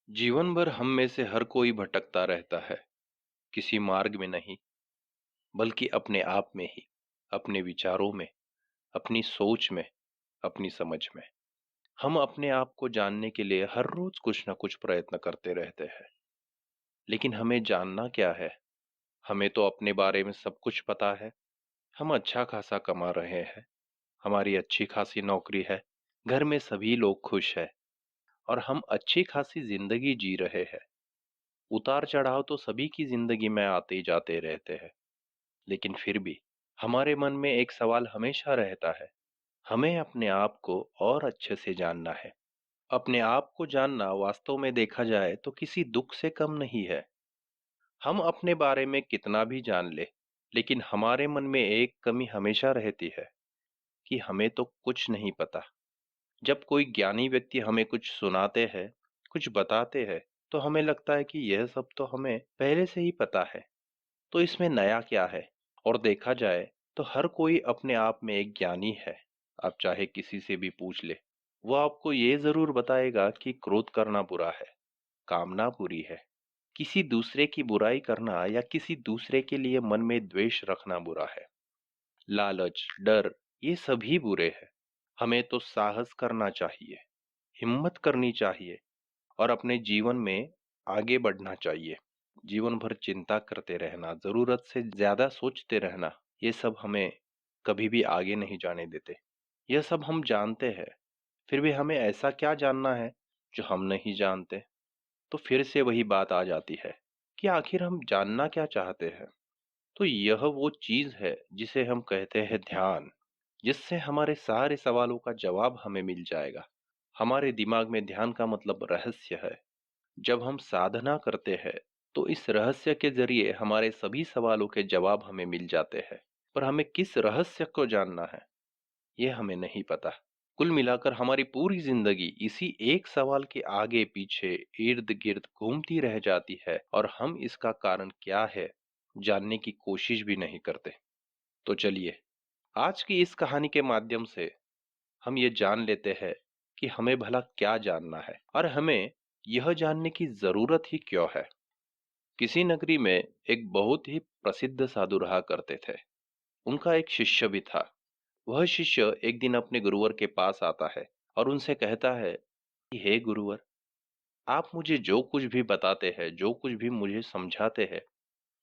जीवन भर हम में से हर कोई भटकता रहता है। किसी मार्ग में नहीं, बल्कि अपने आप में ही, अपने विचारों में, अपनी सोच में, अपनी समझ में। हम अपने आप को जानने के लिए हर रोज कुछ ना कुछ प्रयत्न करते रहते हैं। लेकिन हमें जानना क्या है? हमें तो अपने बारे में सब कुछ पता है। हम अच्छा खासा कमा रहे हैं, हमारी अच्छी खासी नौकरी है, घर में सभी लोग खुश हैं और हम अच्छी खासी जिंदगी जी रहे हैं। उतार चढ़ाव तो सभी की जिंदगी में आते जाते रहते हैं। लेकिन फिर भी हमारे मन में एक सवाल हमेशा रहता है। हमें अपने आप को और अच्छे से जानना है। अपने आप को जानना वास्तव में देखा जाए तो किसी दुख से कम नहीं है। हम अपने बारे में कितना भी जान ले, लेकिन हमारे मन में एक कमी हमेशा रहती है कि हमें तो कुछ नहीं पता। जब कोई ज्ञानी व्यक्ति हमें कुछ सुनाते हैं, कुछ बताते हैं, तो हमें लगता है कि यह सब तो हमें पहले से ही पता है, तो इसमें नया क्या है? और देखा जाए तो हर कोई अपने आप में एक ज्ञानी है। आप चाहे किसी से भी पूछ ले, वो आपको ये जरूर बताएगा कि क्रोध करना बुरा है, कामना बुरी है, किसी दूसरे की बुराई करना या किसी दूसरे के लिए मन में द्वेष रखना बुरा है। लालच, डर, ये सभी बुरे हैं। हमें तो साहस करना चाहिए, हिम्मत करनी चाहिए और अपने जीवन में आगे बढ़ना चाहिए। जीवन भर चिंता करते रहना, जरूरत से ज्यादा सोचते रहना, ये सब हमें कभी भी आगे नहीं जाने देते। यह सब हम जानते हैं, फिर भी हमें ऐसा क्या जानना है जो हम नहीं जानते? तो फिर से वही बात आ जाती है कि आखिर हम जानना क्या चाहते हैं। तो यह वो चीज है जिसे हम कहते हैं ध्यान, जिससे हमारे सारे सवालों का जवाब हमें मिल जाएगा। हमारे दिमाग में ध्यान का मतलब रहस्य है। जब हम साधना करते हैं तो इस रहस्य के जरिए हमारे सभी सवालों के जवाब हमें मिल जाते हैं। पर हमें किस रहस्य को जानना है, ये हमें नहीं पता। कुल मिलाकर हमारी पूरी जिंदगी इसी एक सवाल के आगे पीछे इर्द गिर्द घूमती रह जाती है और हम इसका कारण क्या है जानने की कोशिश भी नहीं करते। तो चलिए, आज की इस कहानी के माध्यम से हम ये जान लेते हैं कि हमें भला क्या जानना है और हमें यह जानने की जरूरत ही क्यों है। किसी नगरी में एक बहुत ही प्रसिद्ध साधु रहा करते थे। उनका एक शिष्य भी था। वह शिष्य एक दिन अपने गुरुवर के पास आता है और उनसे कहता है कि हे गुरुवर, आप मुझे जो कुछ भी बताते हैं, जो कुछ भी मुझे समझाते हैं,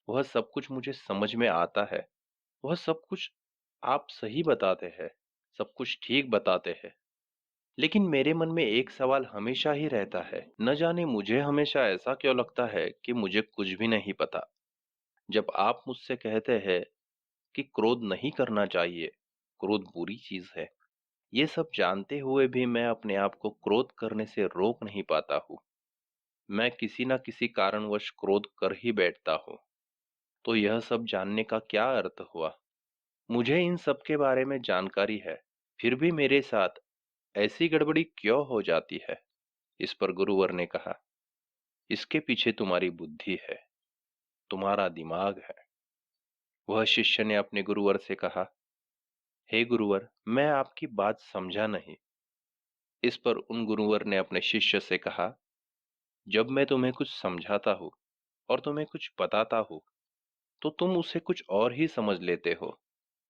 वह सब कुछ मुझे समझ में आता है। वह सब कुछ आप सही बताते हैं, सब कुछ ठीक बताते हैं। लेकिन मेरे मन में एक सवाल हमेशा ही रहता है। न जाने मुझे हमेशा ऐसा क्यों लगता है कि मुझे कुछ भी नहीं पता। जब आप मुझसे कहते हैं कि क्रोध नहीं करना चाहिए, क्रोध बुरी चीज है, ये सब जानते हुए भी मैं अपने आप को क्रोध करने से रोक नहीं पाता हूँ। मैं किसी न किसी कारणवश क्रोध कर ही बैठता हूँ। तो यह सब जानने का क्या अर्थ हुआ? मुझे इन सब के बारे में जानकारी है, फिर भी मेरे साथ ऐसी गड़बड़ी क्यों हो जाती है? इस पर गुरुवर ने कहा, इसके पीछे तुम्हारी बुद्धि है, तुम्हारा दिमाग है। वह शिष्य ने अपने गुरुवर से कहा, हे गुरुवर, मैं आपकी बात समझा नहीं। इस पर उन गुरुवर ने अपने शिष्य से कहा, जब मैं तुम्हें कुछ समझाता हूँ और तुम्हें कुछ बताता हूँ, तो तुम उसे कुछ और ही समझ लेते हो,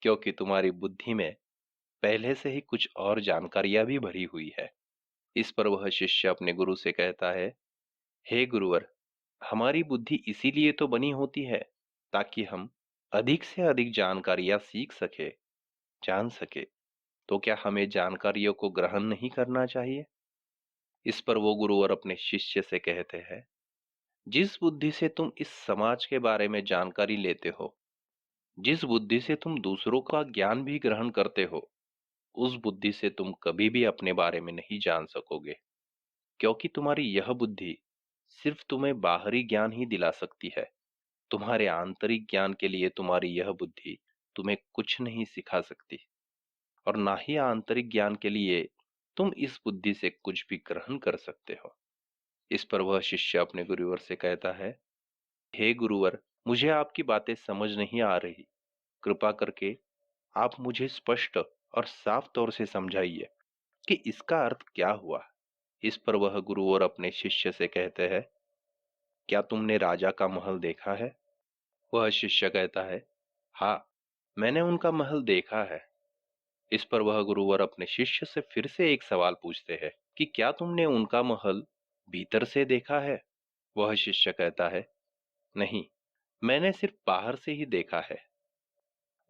क्योंकि तुम्हारी बुद्धि में पहले से ही कुछ और जानकारियां भी भरी हुई है। इस पर वह शिष्य अपने गुरु से कहता है, हे गुरुवर, हमारी बुद्धि इसीलिए तो बनी होती है ताकि हम अधिक से अधिक जानकारियां सीख सके, जान सके। तो क्या हमें जानकारियों को ग्रहण नहीं करना चाहिए? इस पर वो गुरुवर अपने शिष्य से कहते हैं, जिस बुद्धि से तुम इस समाज के बारे में जानकारी लेते हो, जिस बुद्धि से तुम दूसरों का ज्ञान भी ग्रहण करते हो, उस बुद्धि से तुम कभी भी अपने बारे में नहीं जान सकोगे। क्योंकि तुम्हारी यह बुद्धि सिर्फ तुम्हें बाहरी ज्ञान ही दिला सकती है। तुम्हारे आंतरिक ज्ञान के लिए तुम्हारी यह बुद्धि तुम्हें कुछ नहीं सिखा सकती, और ना ही आंतरिक ज्ञान के लिए तुम इस बुद्धि से कुछ भी ग्रहण कर सकते हो। इस पर वह शिष्य अपने गुरुवर से कहता है, हे गुरुवर, मुझे आपकी बातें समझ नहीं आ रही। कृपा करके आप मुझे स्पष्ट और साफ तौर से समझाइए कि इसका अर्थ क्या हुआ। इस पर वह गुरु और अपने शिष्य से कहते हैं, क्या तुमने राजा का महल देखा है? वह शिष्य कहता है, हाँ, मैंने उनका महल देखा है। इस पर वह गुरुवर अपने शिष्य से फिर से एक सवाल पूछते हैं कि क्या तुमने उनका महल भीतर से देखा है? वह शिष्य कहता है, नहीं, मैंने सिर्फ बाहर से ही देखा है।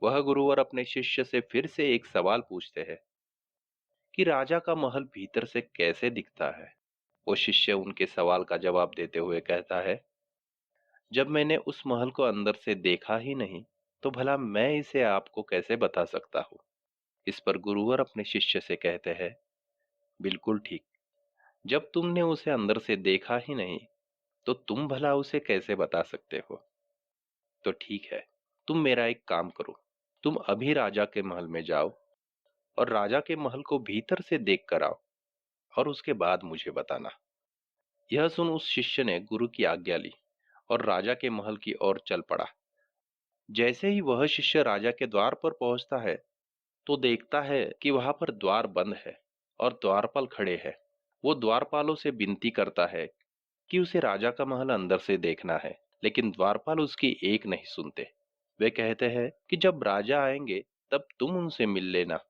वह गुरुवर अपने शिष्य से फिर से एक सवाल पूछते हैं कि राजा का महल भीतर से कैसे दिखता है? वो शिष्य उनके सवाल का जवाब देते हुए कहता है, जब मैंने उस महल को अंदर से देखा ही नहीं, तो भला मैं इसे आपको कैसे बता सकता हूँ? इस पर गुरुवर अपने शिष्य से कहते हैं, बिल्कुल ठीक, जब तुमने उसे अंदर से देखा ही नहीं, तो तुम भला उसे कैसे बता सकते हो? तो ठीक है, तुम मेरा एक काम करो, तुम अभी राजा के महल में जाओ और राजा के महल को भीतर से देख कर आओ और उसके बाद मुझे बताना। यह सुन उस शिष्य ने गुरु की आज्ञा ली और राजा के महल की ओर चल पड़ा। जैसे ही वह शिष्य राजा के द्वार पर पहुंचता है, तो देखता है कि वहां पर द्वार बंद है और द्वारपाल खड़े हैं। वो द्वारपालों से विनती करता है कि उसे राजा का महल अंदर से देखना है, लेकिन द्वारपाल उसकी एक नहीं सुनते। वे कहते हैं कि जब राजा आएंगे तब तुम उनसे मिल लेना।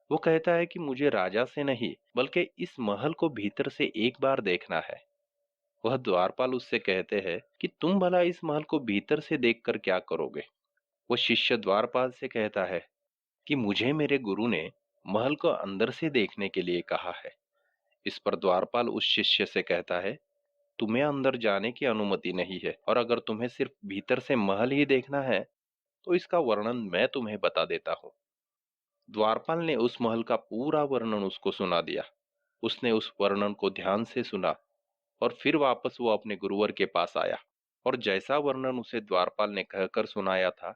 वो कहता है कि मुझे राजा से नहीं, बल्कि इस महल को भीतर से एक बार देखना है। वह द्वारपाल उससे कहते हैं कि तुम भला इस महल को भीतर से देखकर क्या करोगे? वो शिष्य द्वारपाल से कहता है कि मुझे मेरे गुरु ने महल को अंदर से देखने के लिए कहा है। इस पर द्वारपाल उस शिष्य से कहता है, तुम्हें अंदर जाने की अनुमति नहीं है, और अगर तुम्हें सिर्फ भीतर से महल ही देखना है, तो इसका वर्णन मैं तुम्हें बता देता हूँ। द्वारपाल ने उस महल का पूरा वर्णन उसको सुना दिया। उसने उस वर्णन को ध्यान से सुना और फिर वापस वो अपने गुरुवर के पास आया और जैसा वर्णन उसे द्वारपाल ने कहकर सुनाया था,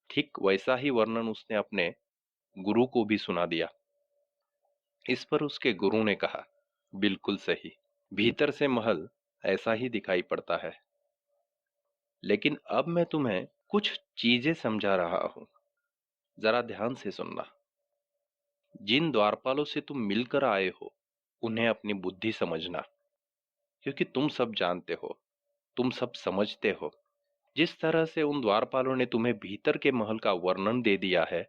ठीक वैसा ही वर्णन उसने अपने गुरु को भी सुना दिया। इस पर उसके गुरु ने कहा, बिल्कुल सही, भीतर से महल ऐसा ही दिखाई पड़ता है, लेकिन अब मैं तुम्हें कुछ चीजें समझा रहा हूं, जरा ध्यान से सुनना। जिन द्वारपालों से तुम मिलकर आए हो, उन्हें अपनी बुद्धि समझना, क्योंकि तुम सब जानते हो, तुम सब समझते हो। जिस तरह से उन द्वारपालों ने तुम्हें भीतर के महल का वर्णन दे दिया है,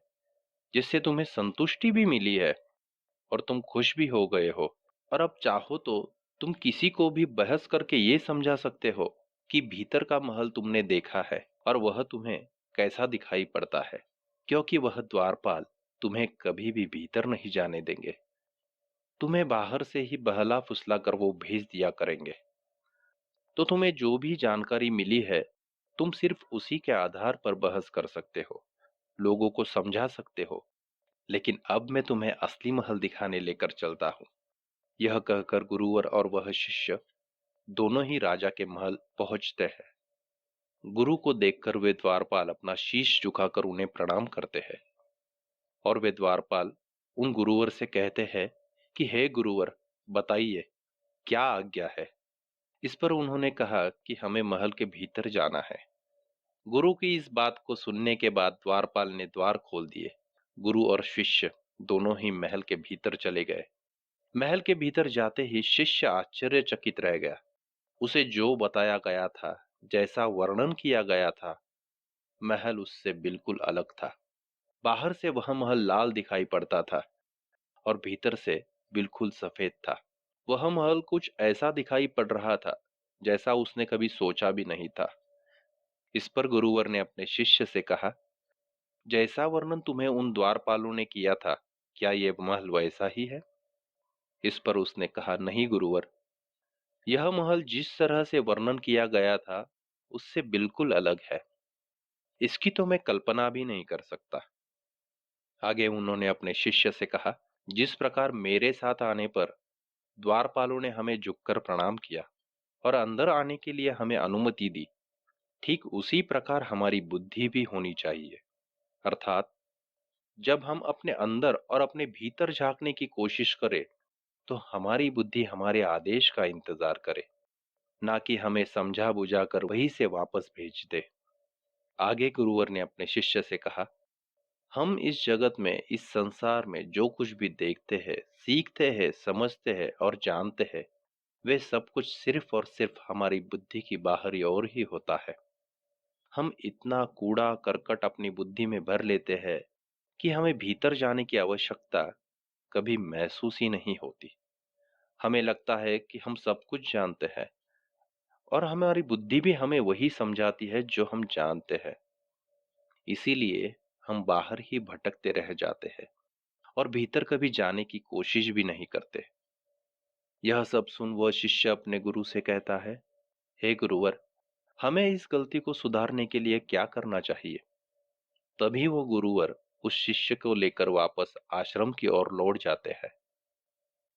जिससे तुम्हें संतुष्टि भी मिली है और तुम खुश भी हो गए हो, और अब चाहो तो तुम किसी को भी बहस करके ये समझा सकते हो कि भीतर का महल तुमने देखा है और वह तुम्हें कैसा दिखाई पड़ता है, क्योंकि वह द्वारपाल तुम्हें कभी भी भीतर नहीं जाने देंगे। तुम्हें बाहर से ही बहला फुसला कर वो भेज दिया करेंगे। तो तुम्हें जो भी जानकारी मिली है, तुम सिर्फ उसी के आधार पर बहस कर सकते हो, लोगों को समझा सकते हो। लेकिन अब मैं तुम्हें असली महल दिखाने लेकर चलता हूँ। यह कहकर गुरुवर और वह शिष्य दोनों ही राजा के महल पहुंचते हैं। गुरु को देखकर वे द्वारपाल अपना शीश झुकाकर उन्हें प्रणाम करते हैं और वे द्वारपाल उन गुरुवर से कहते हैं कि हे गुरुवर, बताइए, क्या आज्ञा है? इस पर उन्होंने कहा कि हमें महल के भीतर जाना है। गुरु की इस बात को सुनने के बाद द्वारपाल ने द्वार खोल दिए। गुरु और शिष्य दोनों ही महल के भीतर चले गए। महल के भीतर जाते ही शिष्य आश्चर्यचकित रह गया। उसे जो बताया गया था, जैसा वर्णन किया गया था, महल उससे बिल्कुल अलग था। बाहर से वह महल लाल दिखाई पड़ता था और भीतर से बिल्कुल सफेद था। वह महल कुछ ऐसा दिखाई पड़ रहा था जैसा उसने कभी सोचा भी नहीं था। इस पर गुरुवर ने अपने शिष्य से कहा, जैसा वर्णन तुम्हें उन द्वारपालों ने किया था, क्या ये महल वैसा ही है? इस पर उसने कहा, नहीं गुरुवर, यह महल जिस तरह से वर्णन किया गया था, उससे बिल्कुल अलग है। इसकी तो मैं कल्पना भी नहीं कर सकता। आगे उन्होंने अपने शिष्य से कहा, जिस प्रकार मेरे साथ आने पर द्वारपालों ने हमें झुककर प्रणाम किया और अंदर आने के लिए हमें अनुमति दी, ठीक उसी प्रकार हमारी बुद्धि भी होनी चाहिए। अर्थात जब हम अपने अंदर और अपने भीतर झांकने की कोशिश करें, तो हमारी बुद्धि हमारे आदेश का इंतजार करे, ना कि हमें समझा बुझा कर वहीं से वापस भेज दे। आगे गुरुवर ने अपने शिष्य से कहा, हम इस जगत में, इस संसार में जो कुछ भी देखते हैं, सीखते हैं, समझते हैं और जानते हैं, वे सब कुछ सिर्फ और सिर्फ हमारी बुद्धि की बाहरी ओर ही होता है। हम इतना कूड़ा करकट अपनी बुद्धि में भर लेते हैं कि हमें भीतर जाने की आवश्यकता कभी महसूस ही नहीं होती। हमें लगता है कि हम सब कुछ जानते हैं और हमारी बुद्धि भी हमें वही समझाती है जो हम जानते हैं। इसीलिए हम बाहर ही भटकते रह जाते हैं और भीतर कभी जाने की कोशिश भी नहीं करते। यह सब सुन वह शिष्य अपने गुरु से कहता है, हे गुरुवर, हमें इस गलती को सुधारने के लिए क्या करना चाहिए? तभी वो गुरुवर उस शिष्य को लेकर वापस आश्रम की ओर लौट जाते हैं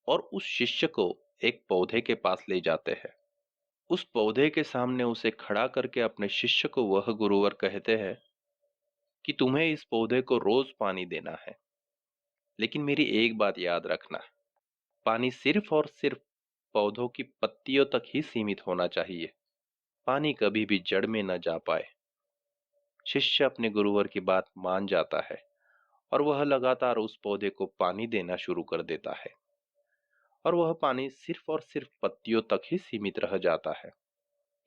और उस शिष्य को एक पौधे के पास ले जाते हैं। उस पौधे के सामने उसे खड़ा करके अपने शिष्य को वह गुरुवर कहते हैं कि तुम्हें इस पौधे को रोज पानी देना है, लेकिन मेरी एक बात याद रखना, पानी सिर्फ और सिर्फ पौधों की पत्तियों तक ही सीमित होना चाहिए। पानी कभी भी जड़ में न जा पाए। शिष्य अपने गुरुवर की बात मान जाता है और वह लगातार उस पौधे को पानी देना शुरू कर देता है और वह पानी सिर्फ और सिर्फ पत्तियों तक ही सीमित रह जाता है।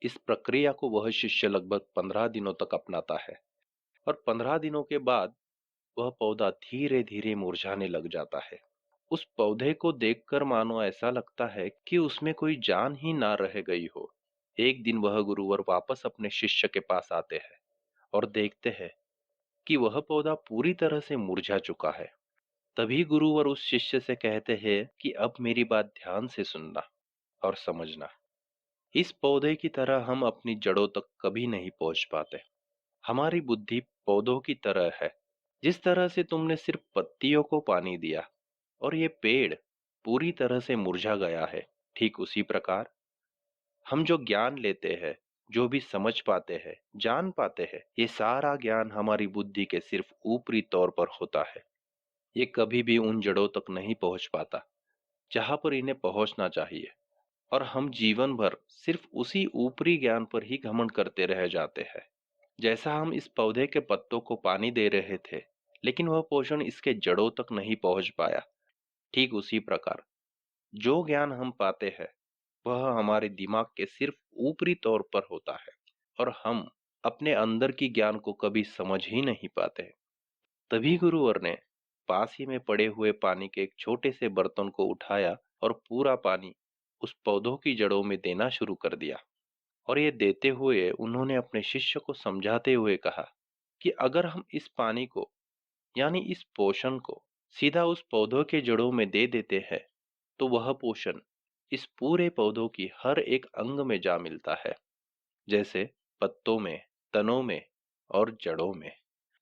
इस प्रक्रिया को वह शिष्य लगभग 15 दिनों तक अपनाता है और 15 दिनों के बाद वह पौधा धीरे धीरे मुरझाने लग जाता है। उस पौधे को देखकर मानो ऐसा लगता है कि उसमें कोई जान ही ना रह गई हो। एक दिन वह गुरुवर वापस अपने शिष्य के पास आते हैं और देखते हैं कि वह पौधा पूरी तरह से मुरझा चुका है। तभी गुरुवर उस शिष्य से कहते हैं कि अब मेरी बात ध्यान से सुनना और समझना। इस पौधे की तरह हम अपनी जड़ों तक कभी नहीं पहुंच पाते। हमारी बुद्धि पौधों की तरह है। जिस तरह से तुमने सिर्फ पत्तियों को पानी दिया और ये पेड़ पूरी तरह से मुरझा गया है, ठीक उसी प्रकार हम जो ज्ञान लेते हैं, जो भी समझ पाते हैं, जान पाते हैं, ये सारा ज्ञान हमारी बुद्धि के सिर्फ ऊपरी तौर पर होता है। ये कभी भी उन जड़ों तक नहीं पहुंच पाता जहां पर इन्हें पहुंचना चाहिए और हम जीवन भर सिर्फ उसी ऊपरी ज्ञान पर ही घमंड करते रह जाते हैं। जैसा हम इस पौधे के पत्तों को पानी दे रहे थे, लेकिन वह पोषण इसके जड़ों तक नहीं पहुंच पाया, ठीक उसी प्रकार जो ज्ञान हम पाते हैं वह हमारे दिमाग के सिर्फ ऊपरी तौर पर होता है और हम अपने अंदर की ज्ञान को कभी समझ ही नहीं पाते। तभी गुरुवर ने पास ही में पड़े हुए पानी के एक छोटे से बर्तन को उठाया और पूरा पानी उस पौधों की जड़ों में देना शुरू कर दिया। और ये देते हुए उन्होंने अपने शिष्य को समझाते हुए कहा कि अगर हम इस पानी को, यानी इस पोषण को सीधा उस पौधों के जड़ों में दे देते हैं तो वह पोषण इस पूरे पौधों की हर एक अंग में जा मिलता है, जैसे पत्तों में, तनों में और जड़ों में।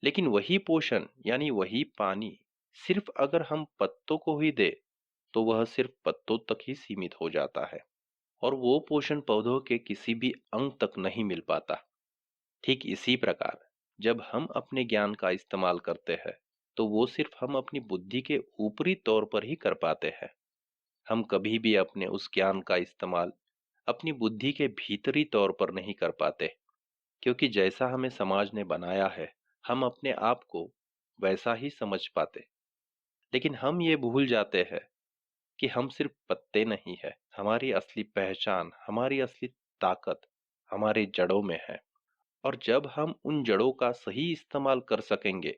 लेकिन वही पोषण यानी वही पानी सिर्फ अगर हम पत्तों को ही दे तो वह सिर्फ पत्तों तक ही सीमित हो जाता है और वो पोषण पौधों के किसी भी अंग तक नहीं मिल पाता। ठीक इसी प्रकार जब हम अपने ज्ञान का इस्तेमाल करते हैं तो वो सिर्फ हम अपनी बुद्धि के ऊपरी तौर पर ही कर पाते हैं। हम कभी भी अपने उस ज्ञान का इस्तेमाल अपनी बुद्धि के भीतरी तौर पर नहीं कर पाते, क्योंकि जैसा हमें समाज ने बनाया है हम अपने आप को वैसा ही समझ पाते। लेकिन हम ये भूल जाते हैं कि हम सिर्फ पत्ते नहीं है, हमारी असली पहचान, हमारी असली ताकत हमारी जड़ों में है। और जब हम उन जड़ों का सही इस्तेमाल कर सकेंगे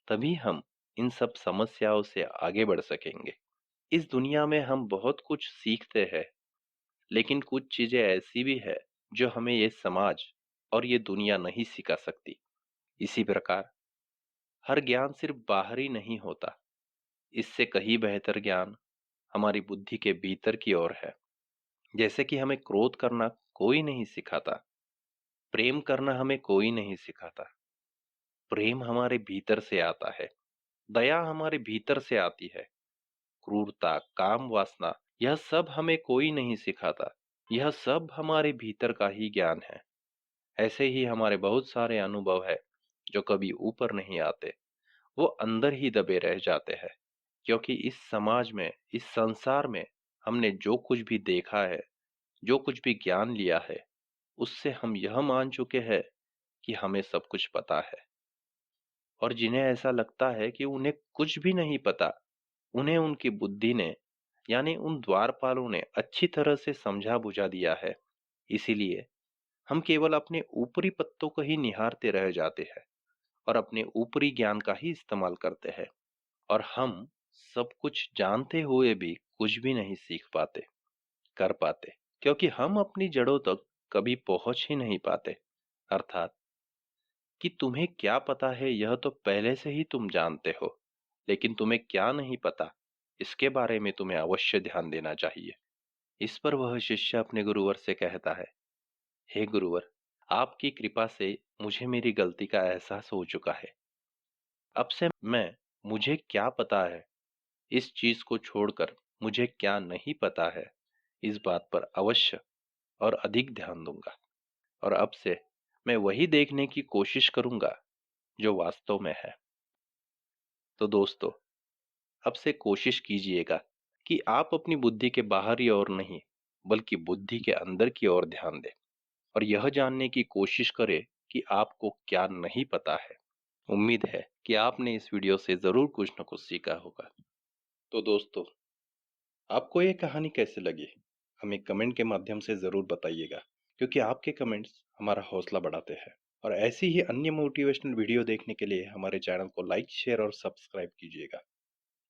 तभी हम इन सब समस्याओं से आगे बढ़ सकेंगे। इस दुनिया में हम बहुत कुछ सीखते हैं, लेकिन कुछ चीजें ऐसी भी है जो हमें ये समाज और ये दुनिया नहीं सिखा सकती। इसी प्रकार हर ज्ञान सिर्फ बाहरी नहीं होता, इससे कहीं बेहतर ज्ञान हमारी बुद्धि के भीतर की ओर है। जैसे कि हमें क्रोध करना कोई नहीं सिखाता, प्रेम करना हमें कोई नहीं सिखाता। प्रेम हमारे भीतर से आता है, दया हमारे भीतर से आती है। क्रूरता, काम वासना, यह सब हमें कोई नहीं सिखाता। यह सब हमारे भीतर का ही ज्ञान है। ऐसे ही हमारे बहुत सारे अनुभव है जो कभी ऊपर नहीं आते, वो अंदर ही दबे रह जाते हैं। क्योंकि इस समाज में, इस संसार में हमने जो कुछ भी देखा है, जो कुछ भी ज्ञान लिया है, उससे हम यह मान चुके हैं कि हमें सब कुछ पता है। और जिन्हें ऐसा लगता है कि उन्हें कुछ भी नहीं पता, उन्हें उनकी बुद्धि ने यानी उन द्वारपालों ने अच्छी तरह से समझा बुझा दिया है। इसीलिए हम केवल अपने ऊपरी पत्तों को ही निहारते रह जाते हैं और अपने ऊपरी ज्ञान का ही इस्तेमाल करते हैं, और हम सब कुछ जानते हुए भी कुछ भी नहीं सीख पाते, कर पाते, क्योंकि हम अपनी जड़ों तक कभी पहुंच ही नहीं पाते। अर्थात कि तुम्हें क्या पता है यह तो पहले से ही तुम जानते हो, लेकिन तुम्हें क्या नहीं पता इसके बारे में तुम्हें अवश्य ध्यान देना चाहिए। इस पर वह शिष्य अपने गुरुवर से कहता है, हे गुरुवर, आपकी कृपा से मुझे मेरी गलती का एहसास हो चुका है। अब से मैं मुझे क्या पता है इस चीज को छोड़कर मुझे क्या नहीं पता है इस बात पर अवश्य और अधिक ध्यान दूंगा, और अब से मैं वही देखने की कोशिश करूंगा जो वास्तव में है। तो दोस्तों, अब से कोशिश कीजिएगा कि आप अपनी बुद्धि के बाहरी ओर नहीं, बल्कि बुद्धि के अंदर की ओर ध्यान दें और यह जानने की कोशिश करें कि आपको क्या नहीं पता है। उम्मीद है कि आपने इस वीडियो से जरूर कुछ न कुछ सीखा होगा। तो दोस्तों, आपको ये कहानी कैसे लगी? हमें कमेंट के माध्यम से ज़रूर बताइएगा, क्योंकि आपके कमेंट्स हमारा हौसला बढ़ाते हैं। और ऐसी ही अन्य मोटिवेशनल वीडियो देखने के लिए हमारे चैनल को लाइक, शेयर और सब्सक्राइब कीजिएगा।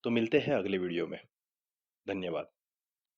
तो मिलते हैं अगले वीडियो में। धन्यवाद।